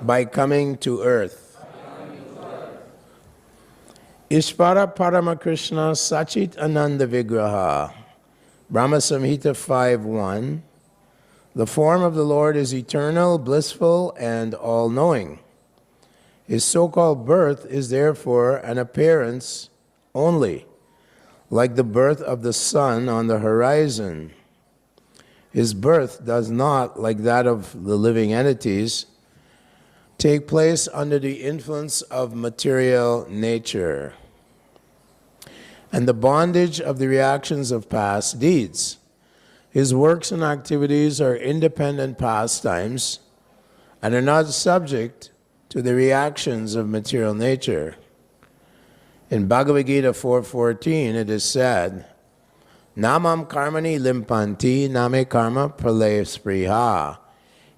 by coming to earth. Ishvara Parama Krishna Sachit Ananda Vigraha. Brahma Samhita 5.1. The form of the Lord is eternal, blissful, and all-knowing. His so-called birth is therefore an appearance only, like the birth of the sun on the horizon. His birth does not, like that of the living entities, take place under the influence of material nature and the bondage of the reactions of past deeds. His works and activities are independent pastimes and are not subject to the reactions of material nature. In Bhagavad Gita 4.14 it is said, Namam karmani limpanti name karma pralaya spriha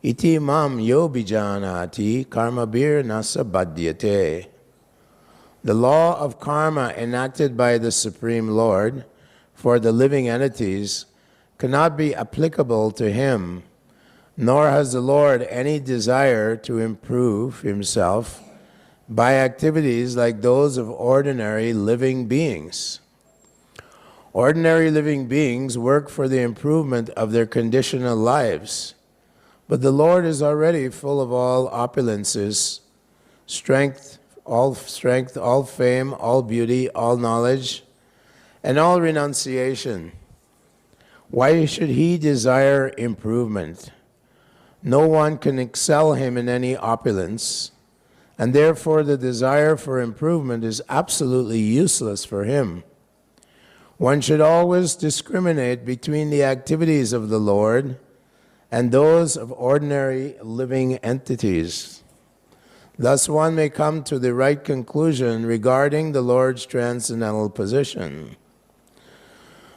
iti mam yo bijanati karma bir nasa badhyate. The law of karma enacted by the Supreme Lord for the living entities cannot be applicable to him, nor has the Lord any desire to improve himself by activities like those of ordinary living beings. Ordinary living beings work for the improvement of their conditional lives, but the Lord is already full of all opulences, all fame, all beauty, all knowledge, and all renunciation. Why should he desire improvement? No one can excel him in any opulence, and therefore the desire for improvement is absolutely useless for him. One should always discriminate between the activities of the Lord and those of ordinary living entities. Thus one may come to the right conclusion regarding the Lord's transcendental position.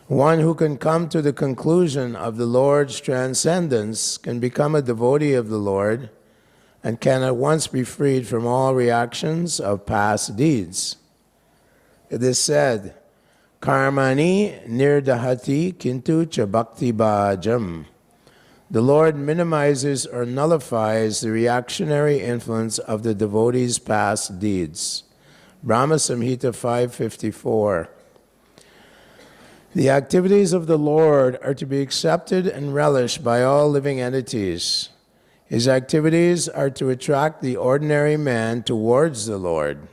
One who can come to the conclusion of the Lord's transcendence can become a devotee of the Lord and can at once be freed from all reactions of past deeds. It is said, Karmani nirdahati kintu cha bhakti bhajam. The Lord minimizes or nullifies the reactionary influence of the devotee's past deeds. Brahma Samhita 5.54. The activities of the Lord are to be accepted and relished by all living entities. His activities are to attract the ordinary man towards the Lord.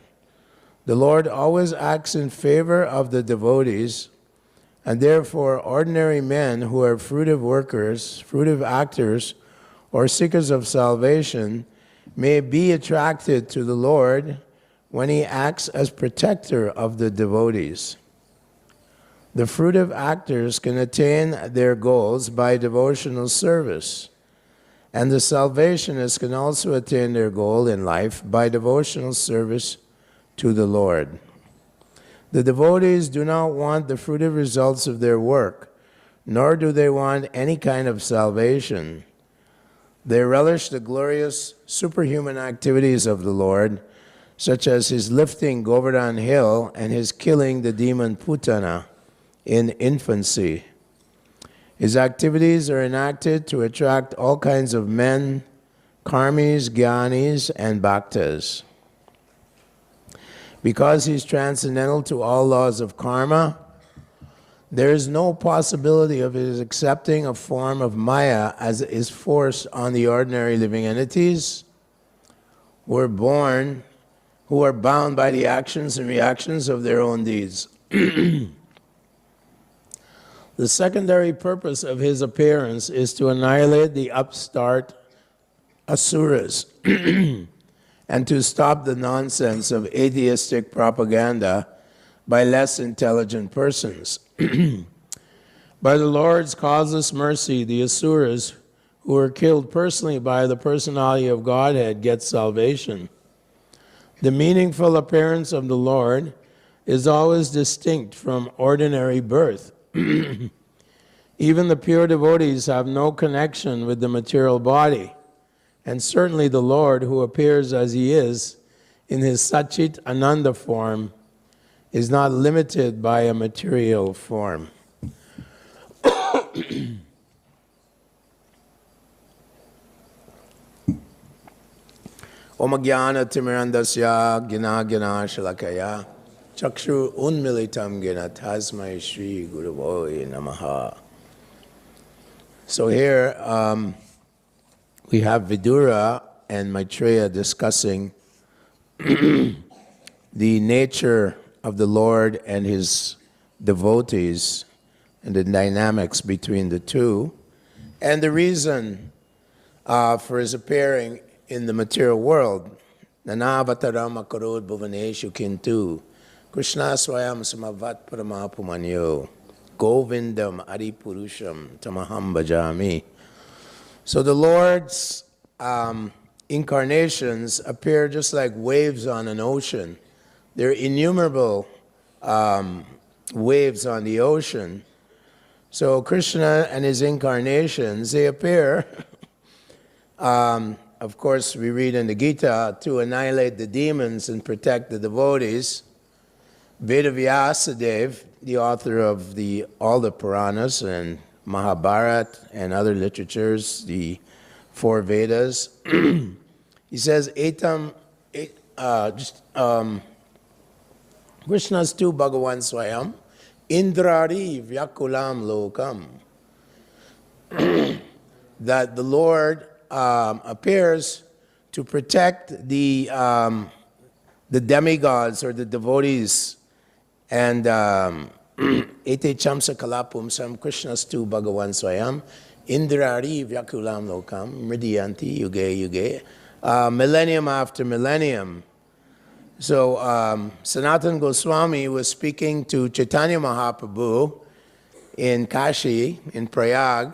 The Lord always acts in favor of the devotees, and therefore ordinary men who are fruitive workers, fruitive actors, or seekers of salvation may be attracted to the Lord when he acts as protector of the devotees. The fruitive actors can attain their goals by devotional service, and the salvationists can also attain their goal in life by devotional service to the Lord. The devotees do not want the fruitive results of their work, nor do they want any kind of salvation. They relish the glorious superhuman activities of the Lord, such as his lifting Govardhan Hill and his killing the demon Putana in infancy. His activities are enacted to attract all kinds of men, karmis, jnanis, and bhaktas. Because he's transcendental to all laws of karma, there is no possibility of his accepting a form of maya as is forced on the ordinary living entities who are bound by the actions and reactions of their own deeds. The secondary purpose of his appearance is to annihilate the upstart asuras and to stop the nonsense of atheistic propaganda by less intelligent persons. By the Lord's causeless mercy, the asuras who were killed personally by the personality of Godhead get salvation. The meaningful appearance of the Lord is always distinct from ordinary birth. Even the pure devotees have no connection with the material body, and certainly the Lord, who appears as he is in his Sachit Ananda form, is not limited by a material form. Omagyana timirandasya gina gina shalakaya. Chakshur unmilitam gina tasmai Shri Guravoy Namaha. So here we have Vidura and Maitreya discussing the nature of the Lord and his devotees and the dynamics between the two, and the reason for his appearing in the material world. Nanavataram akarod bhuvaneshu kintu Krishna swayam samavat paramapumanyo govindam adipurusham tamaham bhajami. So the Lord's incarnations appear just like waves on an ocean. There are innumerable waves on the ocean. So Krishna and his incarnations, they appear, of course we read in the Gita, to annihilate the demons and protect the devotees. Vedavyasadeva, the author of all the Puranas and Mahabharata and other literatures, the 4 Vedas, he says, Krishna's tu Bhagavan Swayam, Indrari Vyakulam Lokam. That the Lord appears to protect the demigods or the devotees, and Ete Chamsa Kalapumsam Krishna's tu Bhagavan Swayam, Indrari Vyakulam Lokam, Mridyanti Yuge Yuge, millennium after millennium. So Sanatana Goswami was speaking to Chaitanya Mahaprabhu in Kashi, in Prayag,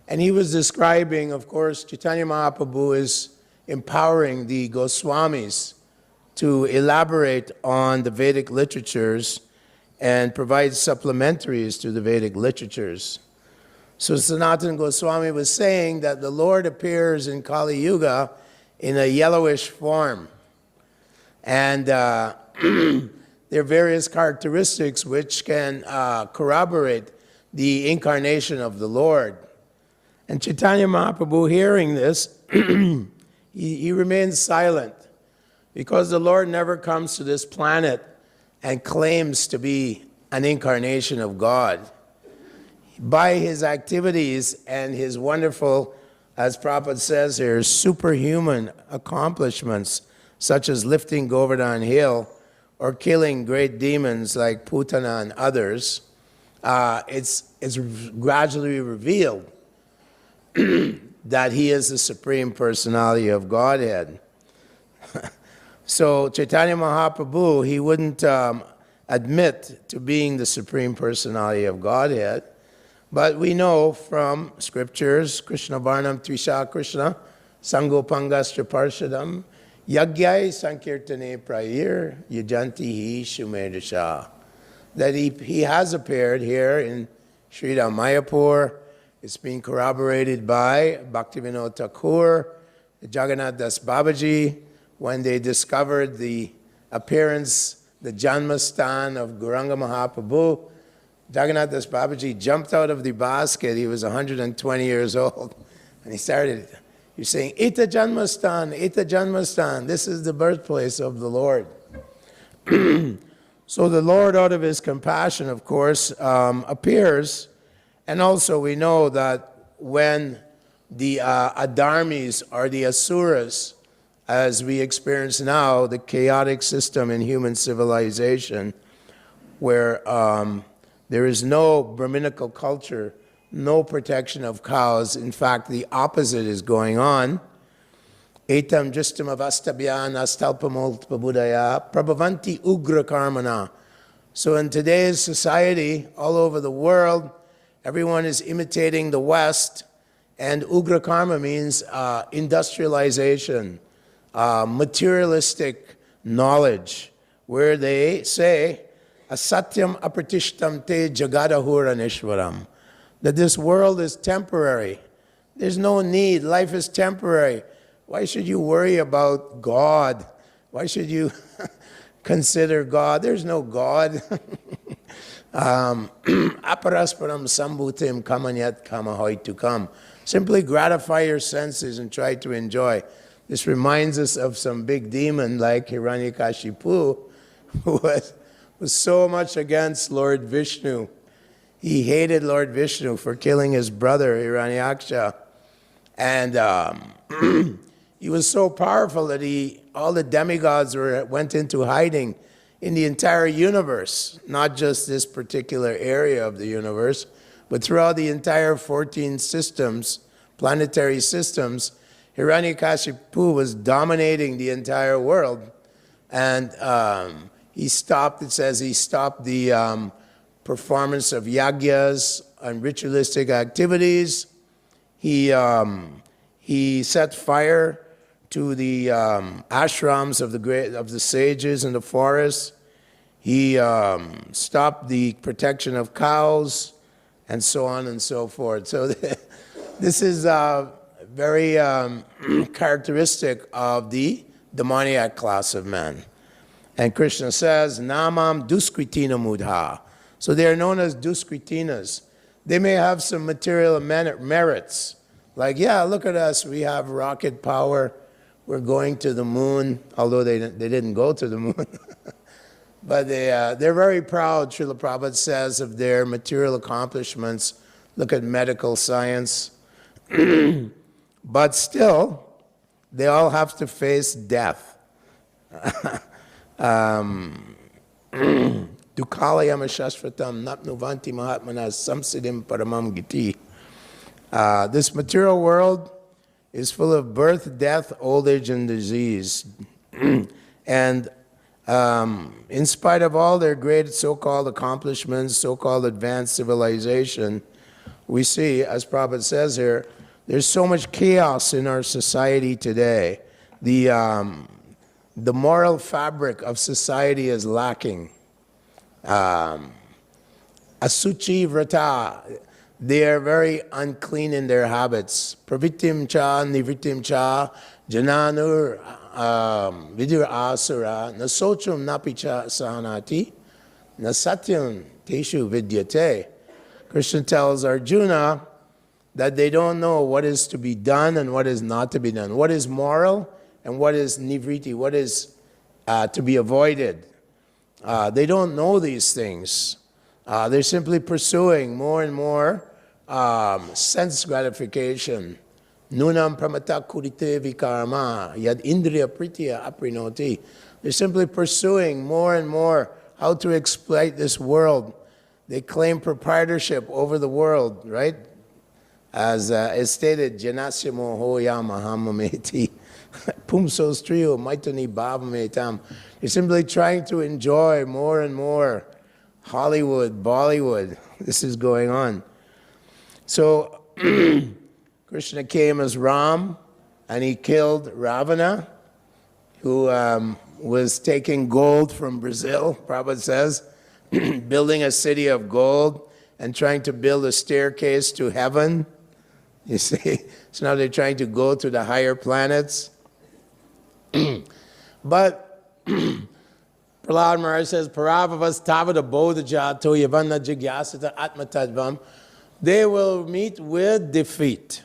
and he was describing, of course, Chaitanya Mahaprabhu is empowering the Goswamis to elaborate on the Vedic literatures and provide supplementaries to the Vedic literatures. So Sanatana Goswami was saying that the Lord appears in Kali Yuga in a yellowish form. And there are various characteristics which can corroborate the incarnation of the Lord. And Chaitanya Mahaprabhu, hearing this, he remains silent, because the Lord never comes to this planet and claims to be an incarnation of God. By his activities and his wonderful, as Prabhupada says here, superhuman accomplishments, such as lifting Govardhan Hill or killing great demons like Putana and others, it's gradually revealed that he is the Supreme Personality of Godhead. So Chaitanya Mahaprabhu, he wouldn't admit to being the Supreme Personality of Godhead, but we know from scriptures, Krishna Varnam Trisha Krishna, Sangopangastra Parshadam, Yagyai Sankirtane Prayir Yajanti Hi Shumedasha, that he has appeared here in Sridham Mayapur. It's been corroborated by Bhaktivinoda Thakur, Jagannath Das Babaji, when they discovered the appearance, the Janmastan of Gauranga Mahaprabhu. Jagannath Das Babaji jumped out of the basket. He was 120 years old, and he started saying, Ita Janmastan, this is the birthplace of the Lord. So the Lord, out of his compassion, of course, appears. And also we know that when the adharmis or the asuras, as we experience now, the chaotic system in human civilization, where there is no Brahminical culture, no protection of cows. In fact, the opposite is going on. Etam justam avastabhya nastalpamulpabudaya prabhavanti ugra karmana. So in today's society, all over the world, everyone is imitating the West, and ugra karma means industrialization, materialistic knowledge, where they say, asatyam apratishtam te jagadahuranishwaram, that this world is temporary. There's no need. Life is temporary. Why should you worry about God? Why should you consider God? There's no God. Aparasparam sambhutim kamanyat kamahoy to come. Simply gratify your senses and try to enjoy. This reminds us of some big demon like Hiranyakashipu, who was so much against Lord Vishnu. He hated Lord Vishnu for killing his brother Hiranyaksha. And he was so powerful that all the demigods went into hiding in the entire universe, not just this particular area of the universe, but throughout the entire 14 systems, planetary systems. Hiranyakashipu was dominating the entire world. And he stopped the performance of yagyas and ritualistic activities. He set fire to the ashrams of the sages in the forest. He stopped the protection of cows, and so on and so forth. So this is very characteristic of the demoniac class of man. And Krishna says, Namam Duskritina Mudha. So they are known as Duskritinas. They may have some material merits. Like, yeah, look at us, we have rocket power, we're going to the moon, although they didn't go to the moon. But they're very proud, Srila Prabhupada says, of their material accomplishments. Look at medical science. But still, they all have to face death. Dukalayama shashvatam napnuvanti mahatmanas samsidim paramam giti. This material world is full of birth, death, old age, and disease. And in spite of all their great so-called accomplishments, so-called advanced civilization, we see, as Prabhupada says here, there's so much chaos in our society today. The moral fabric of society is lacking. Asuchi vrata, they are very unclean in their habits. Pravittim cha, nivrittim cha, jananur vidur asura, nasochum napicha sahanati, nasatyam teshu vidyate. Krishna tells Arjuna that they don't know what is to be done and what is not to be done. What is moral and what is nivriti, what is to be avoided. They don't know these things. They're simply pursuing more and more sense gratification. Nunam pramata kurite vikarma yad indriya pritya aprinoti. They're simply pursuing more and more how to exploit this world. They claim proprietorship over the world, right? As is stated, janasya mohoya mahamameti pumso striyo maitani bhavametam. They're simply trying to enjoy more and more Hollywood, Bollywood. This is going on. So Krishna came as Ram, and he killed Ravana, who was taking gold from Brazil, Prabhupada says, building a city of gold and trying to build a staircase to heaven. You see, so now they're trying to go to the higher planets. But Prahlad Maharaj says, Paravavas tavada bodhaja to yavanna jigyasata atmatadvam. They will meet with defeat.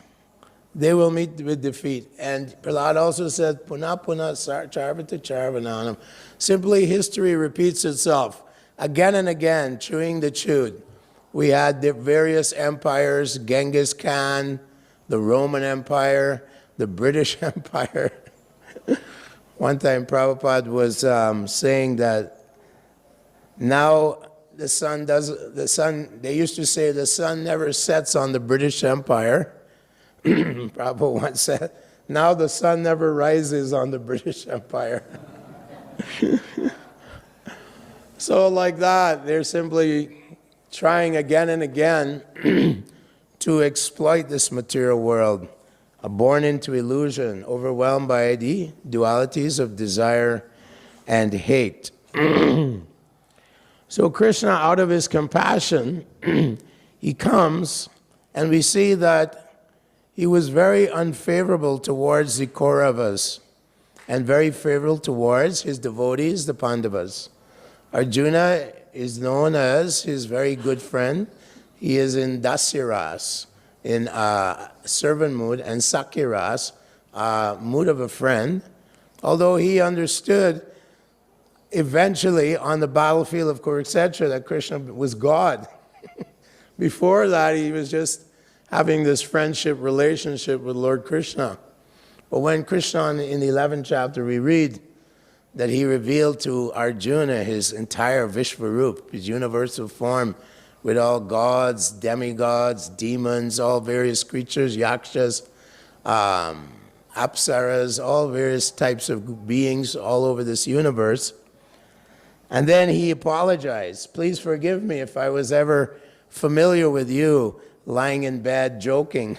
They will meet with defeat. And Prahlad also said, Puna puna charvata charvananam. Simply history repeats itself again and again, chewing the chewed. We had the various empires, Genghis Khan, the Roman Empire, the British Empire. One time Prabhupada was saying that now they used to say the sun never sets on the British Empire. Prabhupada once said, now the sun never rises on the British Empire. So like that, they're simply trying again and again to exploit this material world, born into illusion, overwhelmed by the dualities of desire and hate. So Krishna, out of his compassion, he comes, and we see that he was very unfavorable towards the Kauravas and very favorable towards his devotees, the Pandavas. Arjuna is known as his very good friend. He is in Dasyaras, in servant mood, and Sakyaras, mood of a friend, although he understood eventually on the battlefield of Kurukshetra that Krishna was God. Before that, he was just having this friendship relationship with Lord Krishna. But when Krishna, in the 11th chapter, we read that he revealed to Arjuna his entire Vishvarup, his universal form, with all gods, demigods, demons, all various creatures, yakshas, apsaras, all various types of beings all over this universe. And then he apologized. Please forgive me if I was ever familiar with you, lying in bed joking,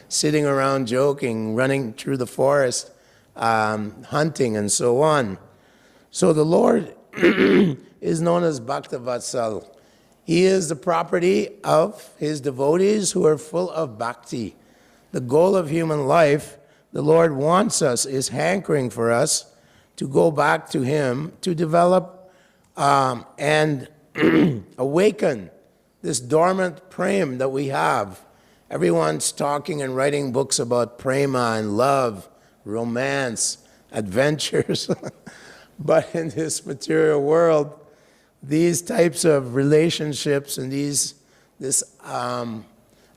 sitting around joking, running through the forest, hunting, and so on. So the Lord is known as Bhakta Vatsal. He is the property of his devotees who are full of bhakti. The goal of human life, the Lord wants us, is hankering for us to go back to him, to develop and awaken this dormant prema that we have. Everyone's talking and writing books about prema and love, romance, adventures. But in this material world, these types of relationships and this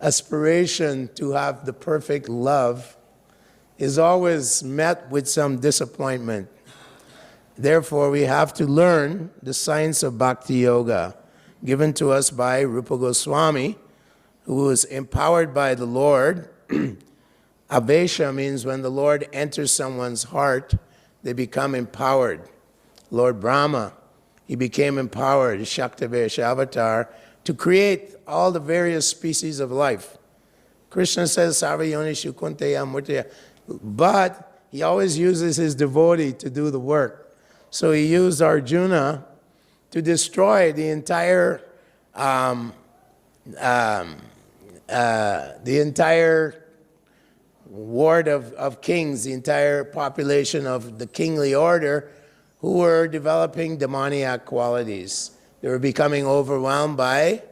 aspiration to have the perfect love is always met with some disappointment. Therefore, we have to learn the science of Bhakti Yoga, given to us by Rupa Goswami, who was empowered by the Lord. Avesha means when the Lord enters someone's heart, they become empowered. Lord Brahma, he became empowered, Shaktivesha avatar, to create all the various species of life. Krishna says, Sarvayonishu kunteya murteya, but he always uses his devotee to do the work. So he used Arjuna to destroy the entire ward of kings, the entire population of the kingly order, who were developing demoniac qualities. They were becoming overwhelmed by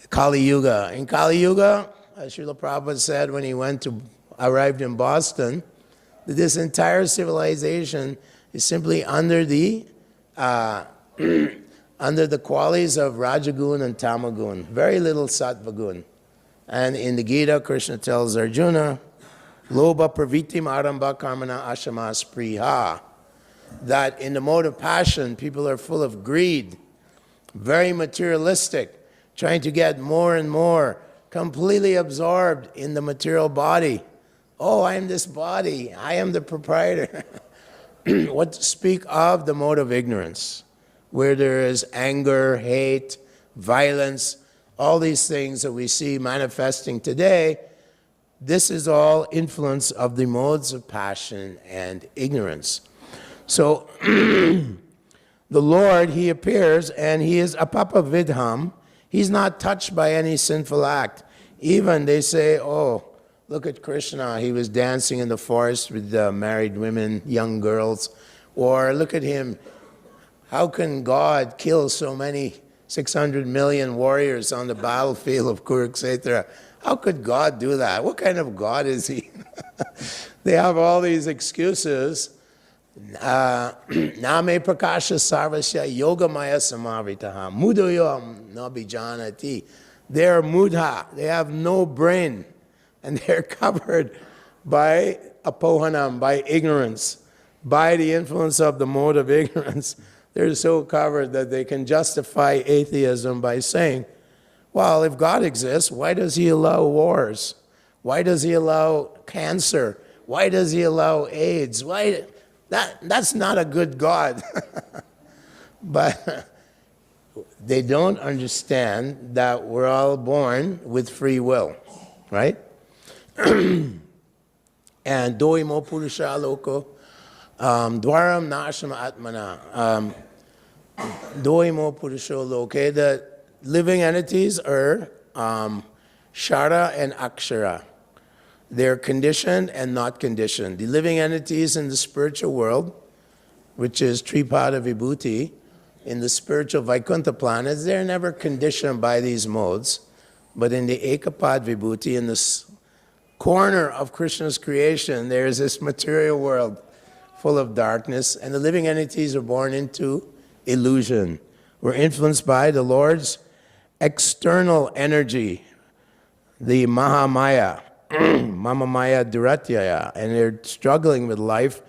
Kali Yuga. In Kali Yuga, as Srila Prabhupada said when he arrived in Boston, that this entire civilization is simply under the qualities of Rajagun and Tamagun, very little Sattvagun. And in the Gita, Krishna tells Arjuna, Lobha pravitim arambha karmana ashama spriha, that in the mode of passion, people are full of greed, very materialistic, trying to get more and more, completely absorbed in the material body. Oh, I am this body, I am the proprietor. What to speak of the mode of ignorance, where there is anger, hate, violence, all these things that we see manifesting today. This is all influence of the modes of passion and ignorance. So the Lord, he appears and he is apapa vidham. He's not touched by any sinful act. Even they say, oh, look at Krishna, he was dancing in the forest with married women, young girls. Or look at him, how can God kill so many 600 million warriors on the battlefield of Kurukshetra? How could God do that? What kind of God is he? They have all these excuses. Name prakasha sarvasya yogamaya samavitaha mudoyam nabijanati. They're mudha, they have no brain, and they're covered by apohanam, by ignorance, by the influence of the mode of ignorance. They're so covered that they can justify atheism by saying, well, if God exists, why does he allow wars? Why does he allow cancer? Why does he allow AIDS? That's not a good God. But they don't understand that we're all born with free will, right? And doimo purusha loko dwaram nashama atmana doimo purusho loke. The living entities are shara and akshara. They're conditioned and not conditioned. The living entities in the spiritual world, which is Tripada Vibhuti, in the spiritual Vaikuntha planets, they're never conditioned by these modes. But in the Ekapad Vibhuti, in this corner of Krishna's creation, there is this material world full of darkness, and the living entities are born into illusion. We're influenced by the Lord's external energy, the Mahamaya, Mamamaya Duratyaya, and they're struggling with life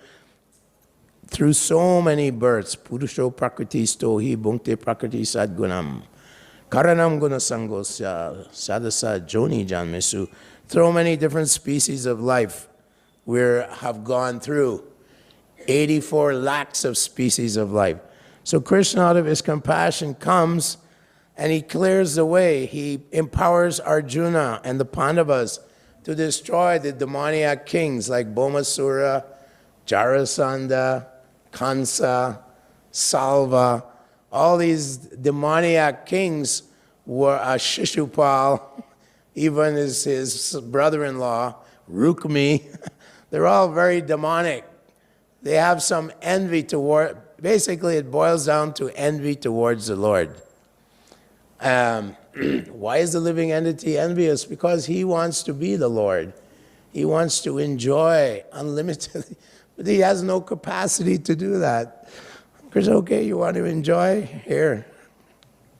through so many births. Purusho Prakriti Stohi Bhunkte Prakriti Sadgunam. Karanam Gunasangosya Sadasa Joni Janmesu. So many different species of life we have gone through. 84 lakhs of species of life. So Krishna, out of his compassion, comes and he clears the way. He empowers Arjuna and the Pandavas to destroy the demoniac kings like Bhaumasura, Jarasandha, Kansa, Salva. All these demoniac kings were Shishupal, even his brother-in-law, Rukmi. They're all very demonic. They have some envy toward, basically it boils down to envy towards the Lord. Why is the living entity envious? Because he wants to be the Lord. He wants to enjoy unlimitedly, but he has no capacity to do that. Because, okay, you want to enjoy? Here,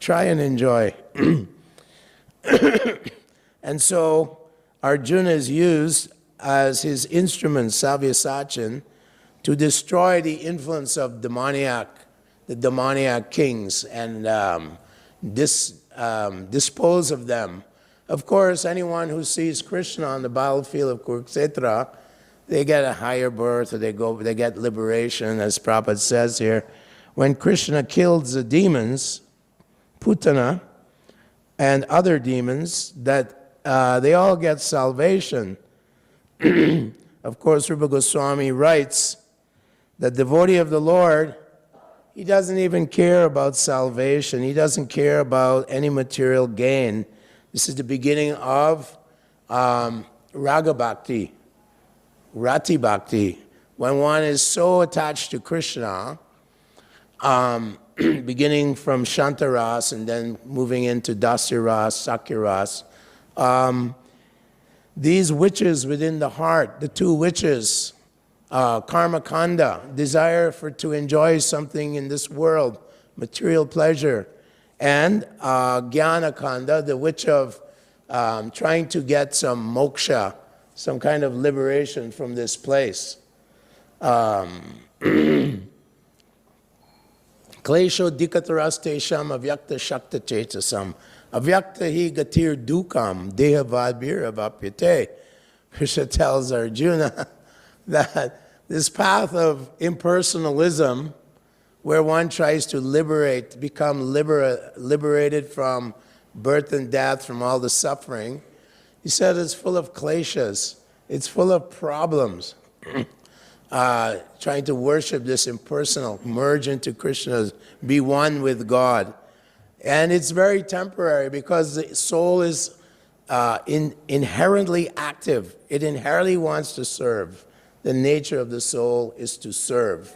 try and enjoy. And so Arjuna is used as his instrument, Savyasachin, to destroy the influence of the demoniac kings, and dispose of them. Of course, anyone who sees Krishna on the battlefield of Kurukshetra, they get a higher birth, or they get liberation, as Prabhupada says here. When Krishna kills the demons, Putana, and other demons, that they all get salvation. Of course, Rupa Goswami writes that the devotee of the Lord, he doesn't even care about salvation. He doesn't care about any material gain. This is the beginning of Raga Bhakti, Rati Bhakti. When one is so attached to Krishna, beginning from Shantaras and then moving into Dasyaras, Sakyaras, these witches within the heart, the two witches, Karma Kanda, desire to enjoy something in this world, material pleasure, and Jnana Kanda, the witch of trying to get some moksha, some kind of liberation from this place. Klesho dikataras tesham avyakta shakta chetasam avyakta hi gatir dukam deha vadbira vapyate. Krishna tells Arjuna that this path of impersonalism, where one tries to become liberated from birth and death, from all the suffering, he said it's full of kleshas, it's full of problems. Trying to worship this impersonal, merge into Krishna, be one with God. And it's very temporary because the soul is inherently active. It inherently wants to serve. The nature of the soul is to serve.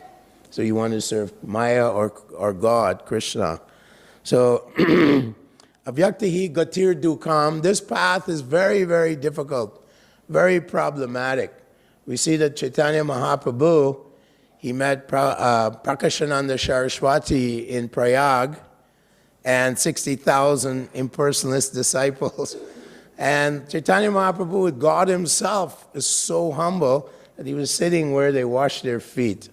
So you want to serve Maya or God, Krishna. So, avyaktahi gatir dukam, this path is very, very difficult, very problematic. We see that Chaitanya Mahaprabhu, he met Prakashananda Saraswati in Prayag, and 60,000 impersonalist disciples. And Chaitanya Mahaprabhu, with God himself, is so humble that he was sitting where they washed their feet.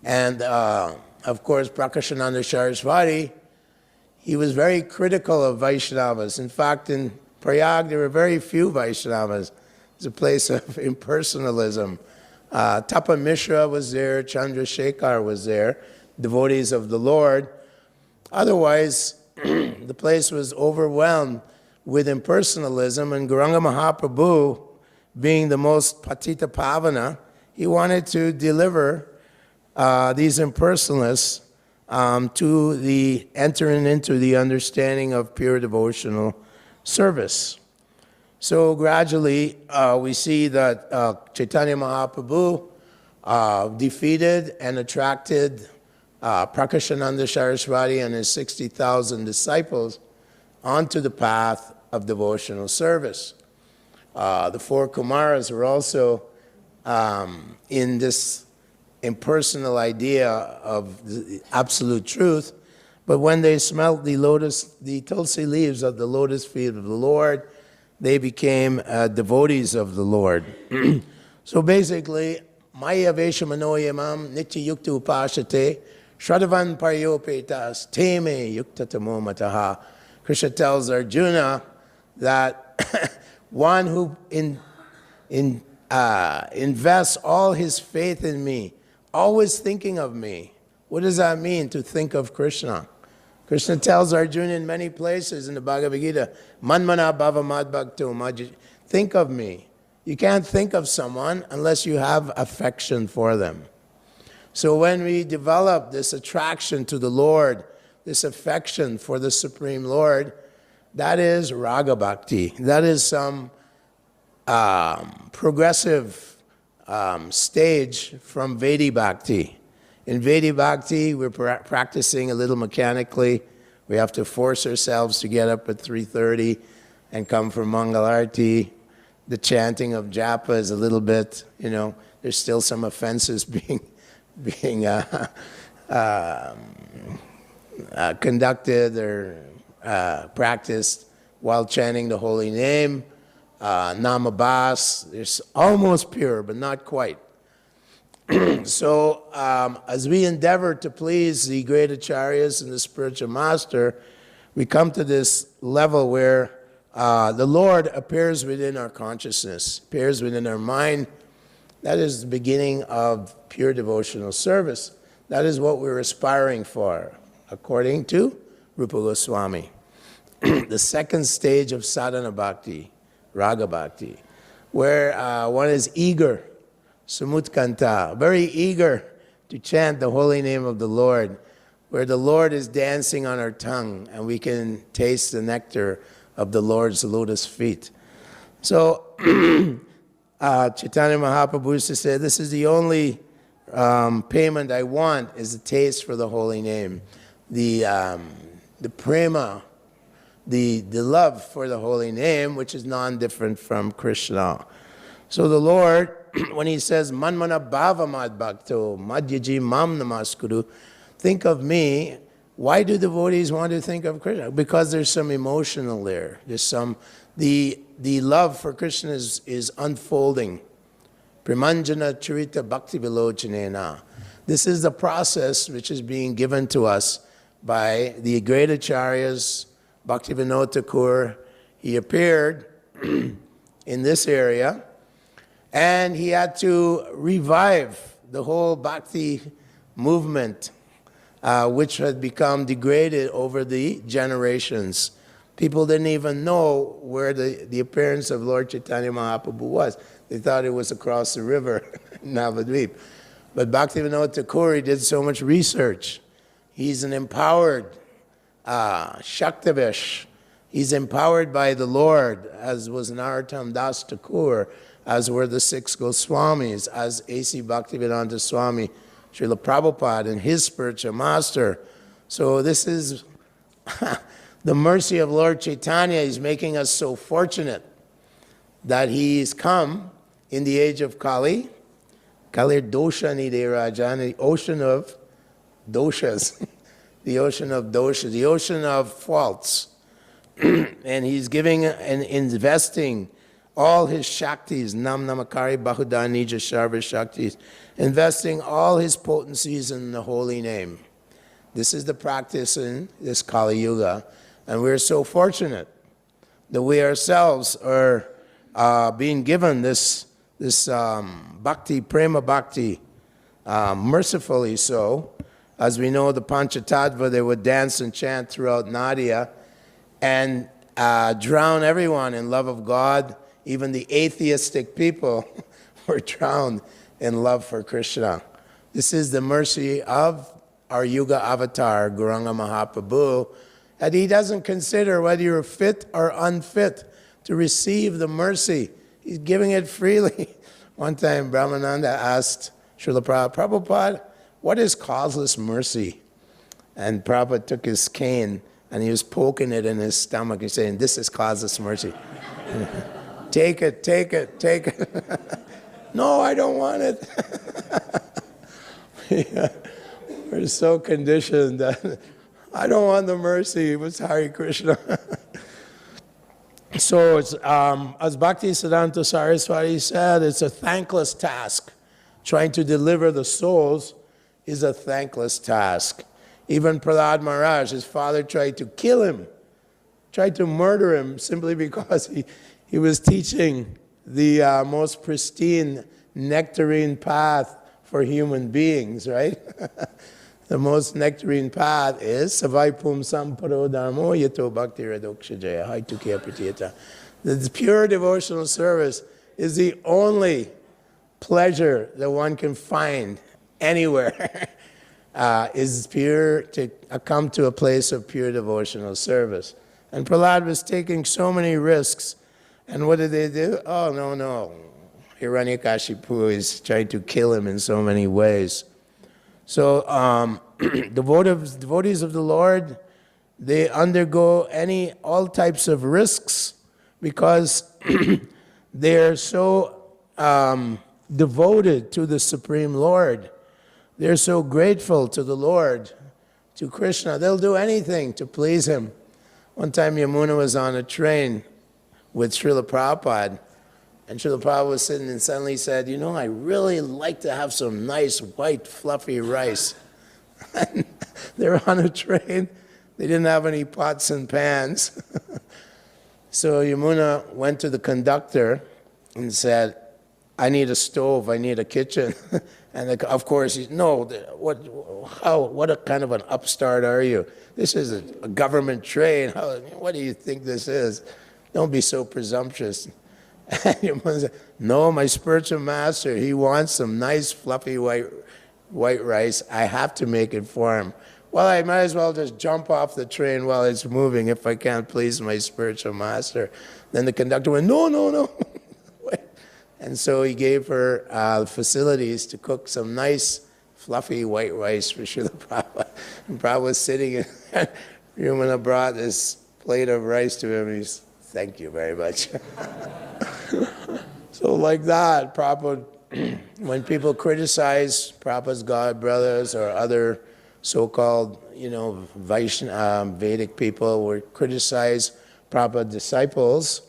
And of course, Prakashananda Saraswati, he was very critical of Vaishnavas. In fact, in Prayag, there were very few Vaishnavas. It's a place of impersonalism. Tapa Mishra was there, Chandrasekhar was there, devotees of the Lord. Otherwise, the place was overwhelmed with impersonalism, and Gauranga Mahaprabhu, being the most patita pavana, he wanted to deliver these impersonalists to entering into the understanding of pure devotional service. So gradually, we see that Chaitanya Mahaprabhu defeated and attracted Prakashananda Saraswati and his 60,000 disciples onto the path of devotional service. The four Kumaras were also in this impersonal idea of the absolute truth, but when they smelt the tulsi leaves of the lotus feet of the Lord, they became devotees of the Lord. So basically, Maya Veshamanoyamam Nitya Yukta Upashate Shraddhavan Paryopetas Teme Yukta Tamo Mataha. Krishna tells Arjuna that one who invests all his faith in me, always thinking of me. What does that mean, to think of Krishna? Krishna tells Arjuna in many places in the Bhagavad Gita, Manmana bhava mad bhakto, think of me. You can't think of someone unless you have affection for them. So when we develop this attraction to the Lord, this affection for the Supreme Lord, that is raga bhakti. That is some progressive stage from Vedi bhakti. In Vedi bhakti, we're practicing a little mechanically. We have to force ourselves to get up at 3:30 and come for Mangalarti. The chanting of japa is a little bit, there's still some offenses being conducted or practiced while chanting the holy name. Namabas, it's almost pure, but not quite. So as we endeavor to please the great acharyas and the spiritual master, we come to this level where the Lord appears within our consciousness, appears within our mind. That is the beginning of pure devotional service. That is what we're aspiring for, according to Rupa Goswami. The second stage of sadhana bhakti, raga bhakti, where one is eager, samutkanta, very eager to chant the holy name of the Lord, where the Lord is dancing on our tongue and we can taste the nectar of the Lord's lotus feet. So Chaitanya Mahaprabhu used to say, this is the only payment I want, is the taste for the holy name, the prema, the love for the holy name, which is non-different from Krishna. So the Lord, when he says, Manmana bhava mad bhakto, madhyaji mam namaskuru, think of me. Why do devotees want to think of Krishna? Because there's some emotional there. There's some, the love for Krishna is unfolding. Premanjana charita bhakti vilochanena. This is the process which is being given to us by the great acharyas. Bhaktivinoda Thakur, he appeared in this area, and he had to revive the whole bhakti movement, which had become degraded over the generations. People didn't even know where the appearance of Lord Chaitanya Mahaprabhu was. They thought it was across the river, Navadvip. But Bhaktivinoda Thakur, he did so much research. He's an empowered Shaktavish. He's empowered by the Lord, as was Narottam Das Thakur, as were the six Goswamis, as A.C. Bhaktivedanta Swami, Srila Prabhupada, and his spiritual master. So this is the mercy of Lord Chaitanya. He's making us so fortunate that he's come in the age of Kali. Kali dosha nide rajani, the ocean of doshas. The ocean of doshas, the ocean of faults. And he's giving and investing all his shaktis, nam namakari bahudanija sharva shaktis, investing all his potencies in the holy name. This is the practice in this Kali Yuga. And we're so fortunate that we ourselves are being given this bhakti, prema bhakti, mercifully so. As we know, the Panchatattva, they would dance and chant throughout Nadia and drown everyone in love of God. Even the atheistic people were drowned in love for Krishna. This is the mercy of our Yuga avatar, Gauranga Mahaprabhu, that he doesn't consider whether you're fit or unfit to receive the mercy. He's giving it freely. One time, Brahmananda asked Srila Prabhupada, what is causeless mercy? And Prabhupada took his cane and he was poking it in his stomach and saying, this is causeless mercy. Take it, take it, take it. No, I don't want it. Yeah. We're so conditioned that I don't want the mercy. It was Hare Krishna. So it's, as Bhaktisiddhanta Saraswati said, it's a thankless task. Trying to deliver the souls is a thankless task. Even Prahlad Maharaj, his father tried to kill him, tried to murder him simply because he was teaching the most pristine nectarine path for human beings, right? The most nectarine path is Savai Pum Samparo Dharmo Yato Bhakti Radokshajaya Haitukya Pratiyata. The pure devotional service is the only pleasure that one can find anywhere. Is pure, to come to a place of pure devotional service. And Prahlad was taking so many risks. And what did they do? Oh, no. Hiranyakashipu is trying to kill him in so many ways. So devotees of the Lord, they undergo all types of risks because they're so devoted to the Supreme Lord. They're so grateful to the Lord, to Krishna. They'll do anything to please him. One time Yamuna was on a train with Srila Prabhupada, and Srila Prabhupada was sitting and suddenly said, I really like to have some nice white fluffy rice. And they were on a train. They didn't have any pots and pans. So Yamuna went to the conductor and said, I need a stove, I need a kitchen. And of course, no, what a kind of an upstart are you? This is a government train. What do you think this is? Don't be so presumptuous. And Yamuna said, no, my spiritual master, he wants some nice fluffy white rice. I have to make it for him. Well, I might as well just jump off the train while it's moving if I can't please my spiritual master. Then the conductor went, no. And so he gave her facilities to cook some nice, fluffy white rice for Srila Prabhupada. And Prabhupada was sitting, and Yamuna brought this plate of rice to him, and he's, thank you very much. So like that, Prabhupada, when people criticize Prabhupada's God brothers or other so-called, Vedic people would criticize Prabhupada disciples,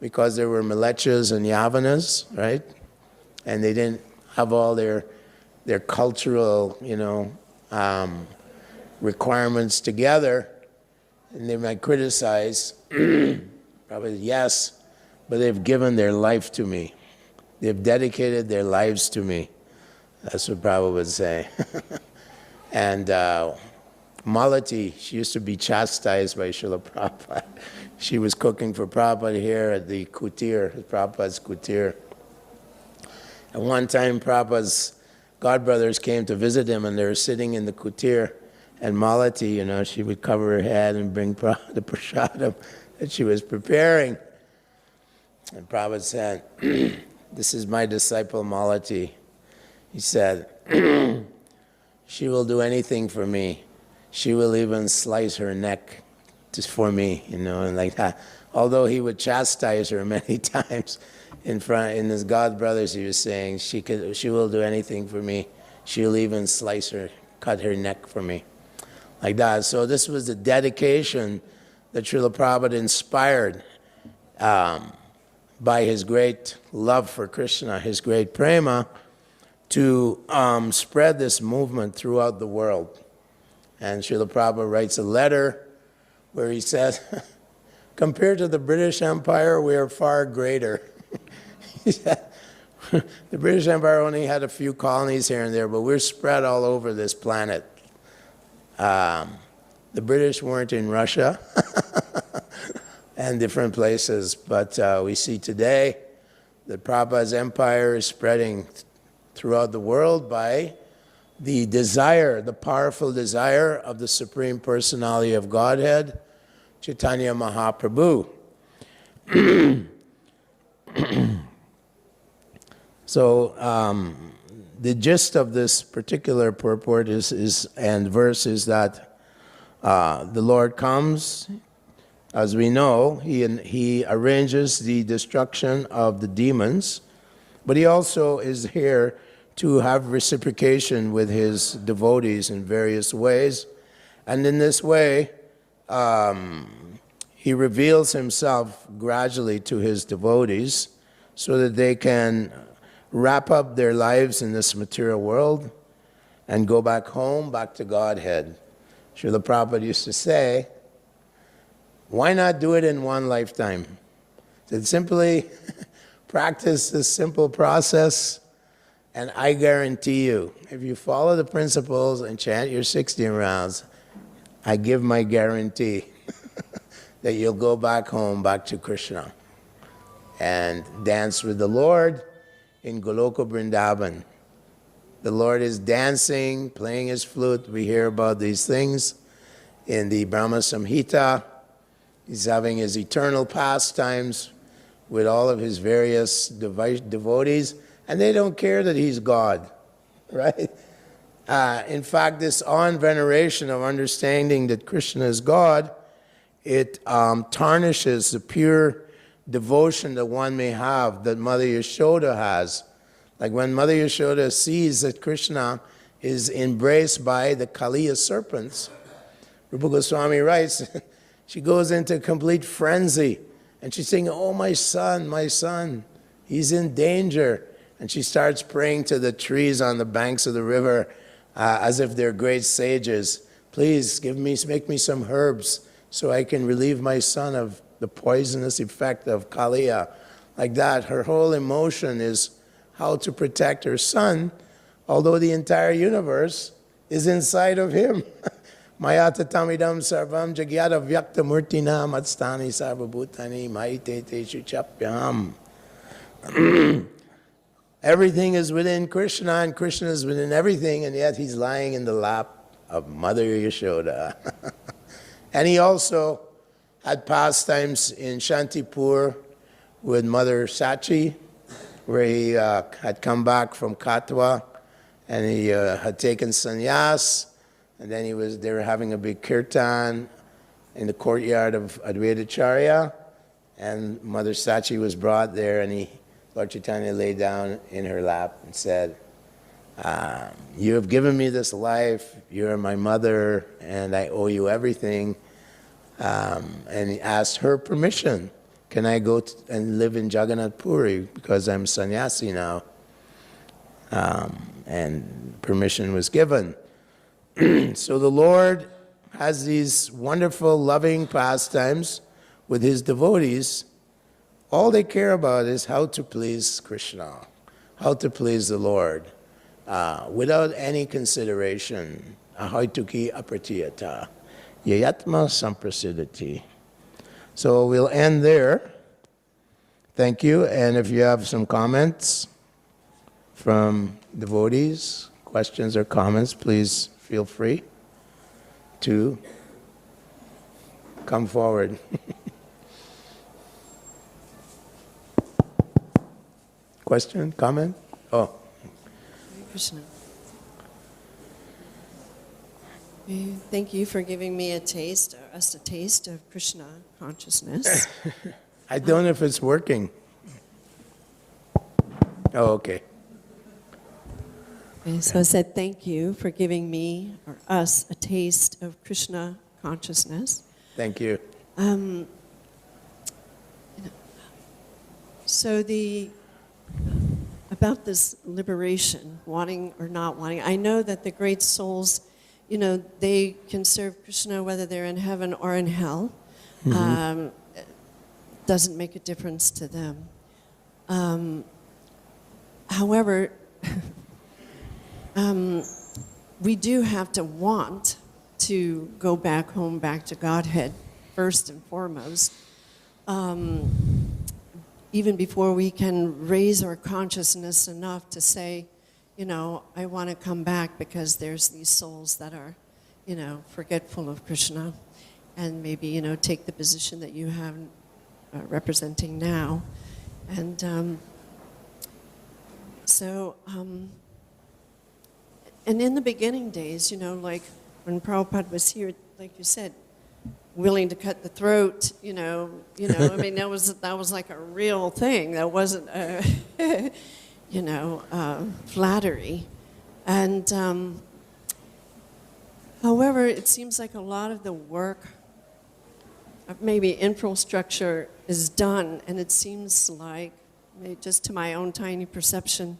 because there were Mlechas and Yavanas, right? And they didn't have all their cultural, requirements together, and they might criticize, probably yes, but they've given their life to me. They've dedicated their lives to me. That's what Prabhupada would say. And Malati, she used to be chastised by Srila Prabhupada. She was cooking for Prabhupada here at the kutir, Prabhupada's kutir. And one time Prabhupada's godbrothers came to visit him, and they were sitting in the kutir, and Malati, she would cover her head and bring the prasadam that she was preparing. And Prabhupada said, this is my disciple Malati. He said, she will do anything for me. She will even slice her neck just for me, and like that. Although he would chastise her many times in his God brothers, he was saying, she will do anything for me. She'll even cut her neck for me. Like that. So this was the dedication that Srila Prabhupada inspired by his great love for Krishna, his great prema, to spread this movement throughout the world. And Srila Prabhupada writes a letter where he says, compared to the British Empire, we are far greater. He said, the British Empire only had a few colonies here and there, but we're spread all over this planet. The British weren't in Russia and different places, but we see today that Prabhupada's empire is spreading throughout the world by the desire, the powerful desire of the Supreme Personality of Godhead, Chaitanya Mahaprabhu. So the gist of this particular purport and verse is that the Lord comes, As we know, he arranges the destruction of the demons, but he also is here to have reciprocation with his devotees in various ways. And in this way, he reveals himself gradually to his devotees so that they can wrap up their lives in this material world and go back home, back to Godhead. Srila Prabhupada used to say, why not do it in one lifetime? That simply practice this simple process, and I guarantee you, if you follow the principles and chant your 16 rounds, I give my guarantee that you'll go back home, back to Krishna, and dance with the Lord in Goloka Vrindavan. The Lord is dancing, playing his flute. We hear about these things in the Brahma Samhita. He's having his eternal pastimes with all of his various devotees, and they don't care that he's God, right? In fact, this awe and veneration of understanding that Krishna is God, it tarnishes the pure devotion that one may have, that Mother Yashoda has. Like when Mother Yashoda sees that Krishna is embraced by the Kaliya serpents, Rupa Goswami writes, she goes into complete frenzy, and she's saying, oh, my son, he's in danger. And she starts praying to the trees on the banks of the river as if they're great sages. Please make me some herbs so I can relieve my son of the poisonous effect of Kaliya. Like that, her whole emotion is how to protect her son, although the entire universe is inside of him. Mayata tamidam sarvam jagyata vyakta murtina matstani sarvabhutani maite teshu chapyam. Everything is within Krishna, and Krishna is within everything, and yet he's lying in the lap of Mother Yashoda. And he also had pastimes in Shantipur with Mother Sachi, where he had come back from Katwa, and he had taken sannyas, and then they were having a big kirtan in the courtyard of Advaitacharya, and Mother Sachi was brought there, and Lord Chaitanya lay down in her lap and said, you have given me this life, you're my mother, and I owe you everything. And he asked her permission. Can I go and live in Jagannath Puri because I'm sannyasi now? And permission was given. So the Lord has these wonderful, loving pastimes with his devotees. All they care about is how to please Krishna, how to please the Lord, without any consideration. Ahaituki apratiyata, yayatma samprasidati. So we'll end there. Thank you. And if you have some comments from devotees, questions or comments, please feel free to come forward. Question, comment? Oh. Hare Krishna. Thank you for giving me us a taste of Krishna consciousness. I don't know if it's working. Oh, okay. Okay, so I said thank you for giving me or us a taste of Krishna consciousness. Thank you. So about this liberation, wanting or not wanting, I know that the great souls, they can serve Krishna whether they're in heaven or in hell. It doesn't make a difference to them. However, we do have to want to go back home, back to Godhead, first and foremost. Even before we can raise our consciousness enough to say, I want to come back because there's these souls that are, forgetful of Krishna, and maybe, take the position that you have representing now. And and in the beginning days, like when Prabhupada was here, like you said, willing to cut the throat, I mean, that was like a real thing. That wasn't, flattery. And however, it seems like a lot of the work, maybe infrastructure, is done, and it seems like, just to my own tiny perception,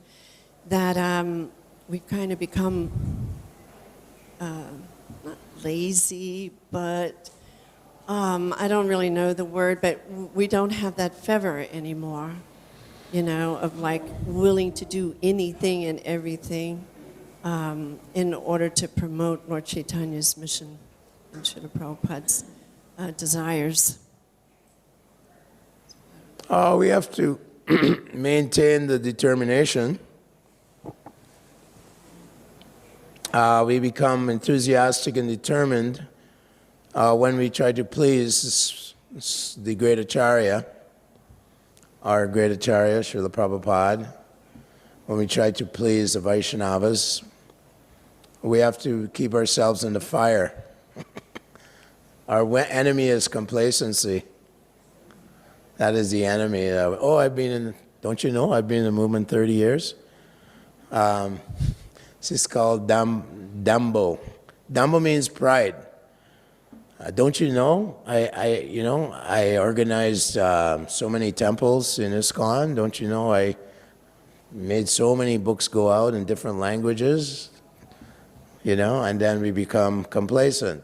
that we've kind of become not lazy, but I don't really know the word, but we don't have that fervor anymore, of like willing to do anything and everything in order to promote Lord Chaitanya's mission and Srila Prabhupada's desires. We have to maintain the determination. We become enthusiastic and determined when we try to please the great Acharya, our great Acharya, Srila Prabhupada. When we try to please the Vaishnavas, we have to keep ourselves in the fire. Our enemy is complacency. That is the enemy. Don't you know, I've been in the movement 30 years. This is called Dambo. Dambo means pride. Don't you know? I organized so many temples in ISKCON. Don't you know? I made so many books go out in different languages. And then we become complacent,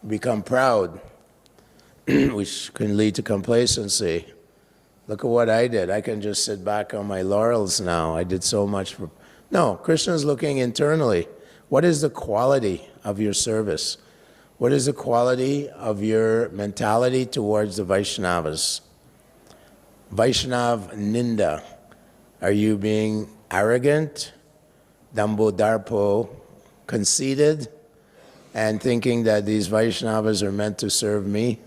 become proud, which can lead to complacency. Look at what I did. I can just sit back on my laurels now. I did so much for... No, Krishna's looking internally. What is the quality of your service? What is the quality of your mentality towards the Vaishnavas? Vaishnav Ninda. Are you being arrogant, Dambo Darpo, conceited, and thinking that these Vaishnavas are meant to serve me?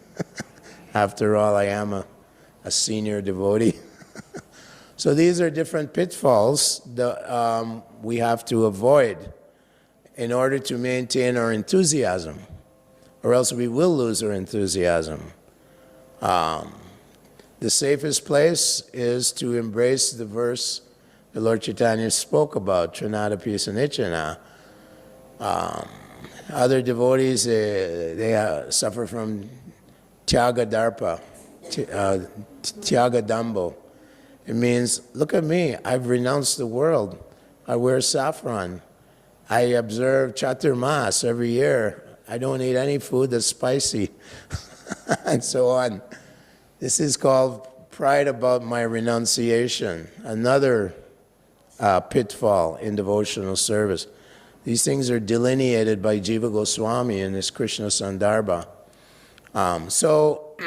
After all, I am a senior devotee. So these are different pitfalls that we have to avoid in order to maintain our enthusiasm, or else we will lose our enthusiasm. The safest place is to embrace the verse the Lord Chaitanya spoke about, Trinadapi Sanichana. Other devotees, they suffer from Tyaga Darpa, Tyaga Dambo. It means, look at me, I've renounced the world. I wear saffron. I observe Chaturmas every year. I don't eat any food that's spicy, and so on. This is called pride about my renunciation, another pitfall in devotional service. These things are delineated by Jiva Goswami in his Krishna Sandarbha. So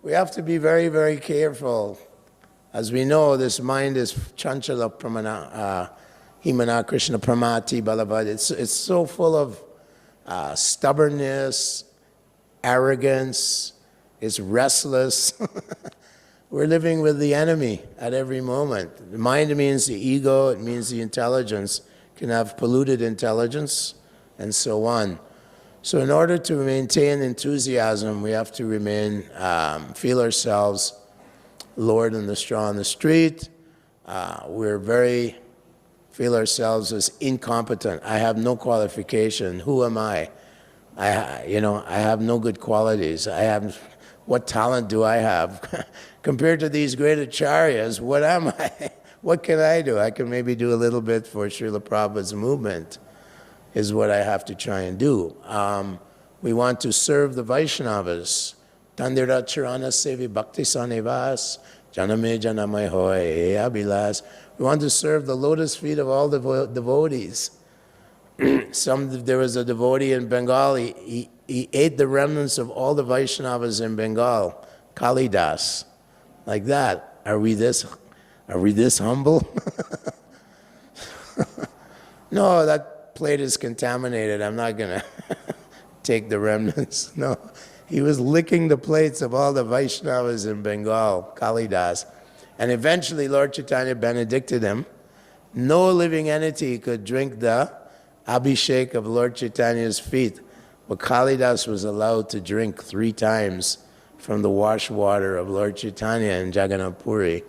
we have to be very, very careful. As we know, this mind is chanchala pramana, himana Krishna pramati balavad. It's so full of stubbornness, arrogance, it's restless. We're living with the enemy at every moment. The mind means the ego, it means the intelligence, can have polluted intelligence, and so on. So in order to maintain enthusiasm, we have to remain, feel ourselves Lord and the straw on the street. Feel ourselves as incompetent. I have no qualification. Who am I? I have no good qualities. What talent do I have? Compared to these great acharyas, what am I? What can I do? I can maybe do a little bit for Srila Prabhupada's movement, is what I have to try and do. We want to serve the Vaishnavas. Tandira Charana Sevi Bhakti Sanivas, Janame Janamai Hoy Abilas. We want to serve the lotus feet of all the devotees. There was a devotee in Bengal, he ate the remnants of all the Vaishnavas in Bengal, Kalidas, like that. Are we this humble? No, that plate is contaminated. I'm not going to take the remnants. No, he was licking the plates of all the Vaishnavas in Bengal, Kalidas. And eventually Lord Chaitanya benedicted him. No living entity could drink the Abhishek of Lord Chaitanya's feet But Kalidas was allowed to drink 3 times from the wash water of Lord Chaitanya in Jagannath Puri.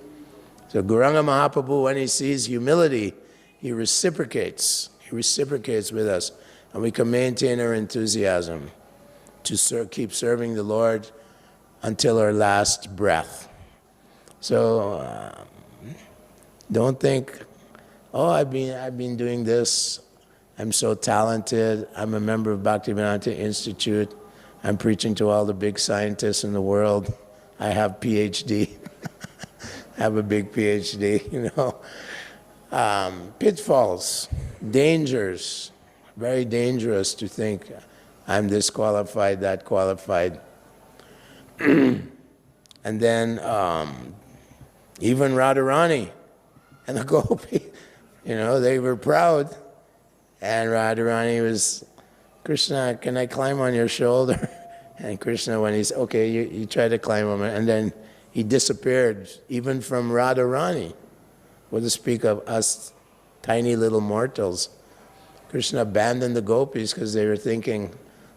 So Gauranga Mahaprabhu, when he sees humility, he reciprocates. He reciprocates with us. And we can maintain our enthusiasm to keep serving the Lord until our last breath. So don't think, oh, I've been doing this. I'm so talented. I'm a member of Bhaktivedanta Institute. I'm preaching to all the big scientists in the world. I have PhD. I have a big PhD, you know. Pitfalls, dangers, very dangerous to think I'm this qualified, that qualified. And then even Radharani and the Gopi, you know, they were proud. And Radharani was, Krishna, can I climb on your shoulder? And Krishna, when he's, okay, you try to climb on it. And then he disappeared, even from Radharani. What to speak of us tiny little mortals. Krishna abandoned the gopis because they were thinking,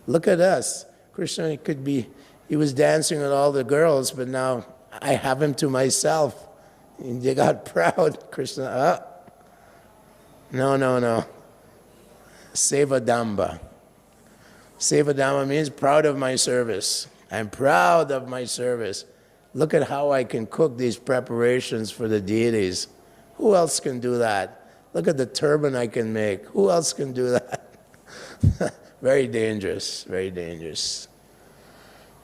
look at us. Krishna could be, he was dancing with all the girls, but now I have him to myself. And they got proud. Krishna, no. Sevadamba. Sevadamba means proud of my service. I'm proud of my service. Look at how I can cook these preparations for the deities. Who else can do that? Look at the turban I can make. Who else can do that? Very dangerous, very dangerous.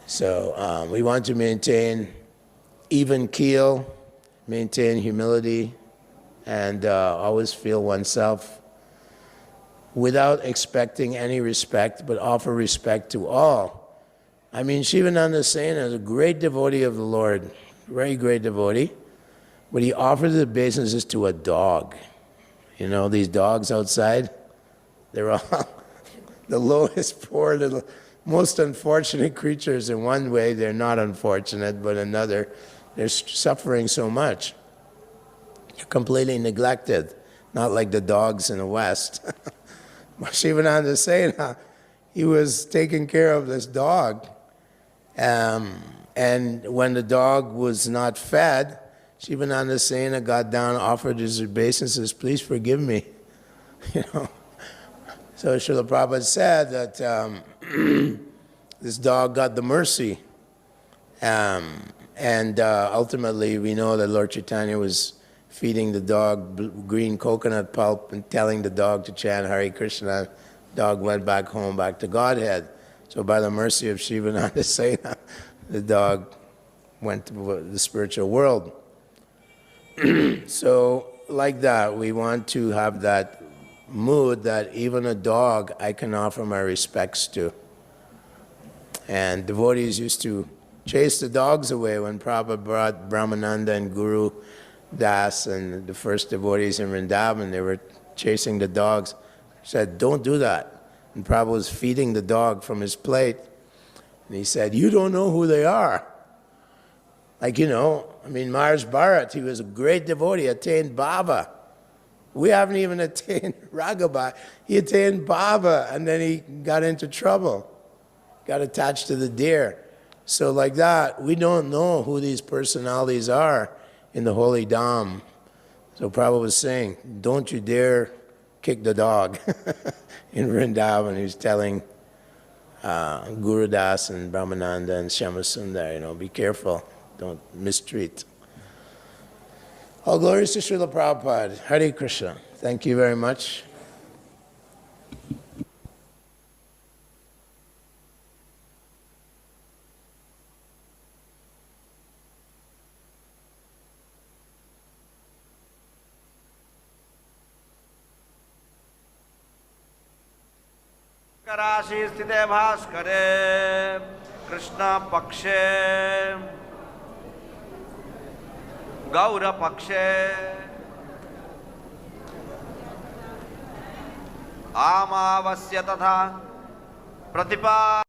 So we want to maintain even keel, maintain humility, and always feel oneself without expecting any respect, but offer respect to all. I mean, Shivananda Sena is a great devotee of the Lord, very great devotee, but he offered the obeisances to a dog. You know, these dogs outside, they're all the lowest, poor little, most unfortunate creatures. In one way, they're not unfortunate, but another, they're suffering so much. They're completely neglected, not like the dogs in the West. Shivananda Sena, he was taking care of this dog. And when the dog was not fed, Shivananda Sena got down, offered his obeisances, please forgive me. You know. So Srila Prabhupada said that this dog got the mercy. And ultimately, we know that Lord Chaitanya was feeding the dog green coconut pulp and telling the dog to chant Hare Krishna. Dog went back home, back to Godhead. So by the mercy of Shivananda Sena, the dog went to the spiritual world. So like that, we want to have that mood that even a dog I can offer my respects to. And devotees used to chase the dogs away when Prabhupada brought Brahmananda and Guru Das and the first devotees in Vrindavan. They were chasing the dogs. He said, don't do that. And Prabhupada was feeding the dog from his plate. And he said, you don't know who they are. Like, you know, I mean, Maharaj Bharat, he was a great devotee, attained Bhava. We haven't even attained Ragabha. He attained Bhava, and then he got into trouble, got attached to the deer. So like that, we don't know who these personalities are in the holy Dham. So Prabhupada was saying, don't you dare kick the dog in Vrindavan. He was telling Guru Das and Brahmananda and Shyamasundar, you know, be careful, don't mistreat. All glories to Srila Prabhupada. Hare Krishna. Thank you very much. राशि स्थिते भास्करे कृष्ण पक्षे गौर पक्षे आमावस्य तथा प्रतिपा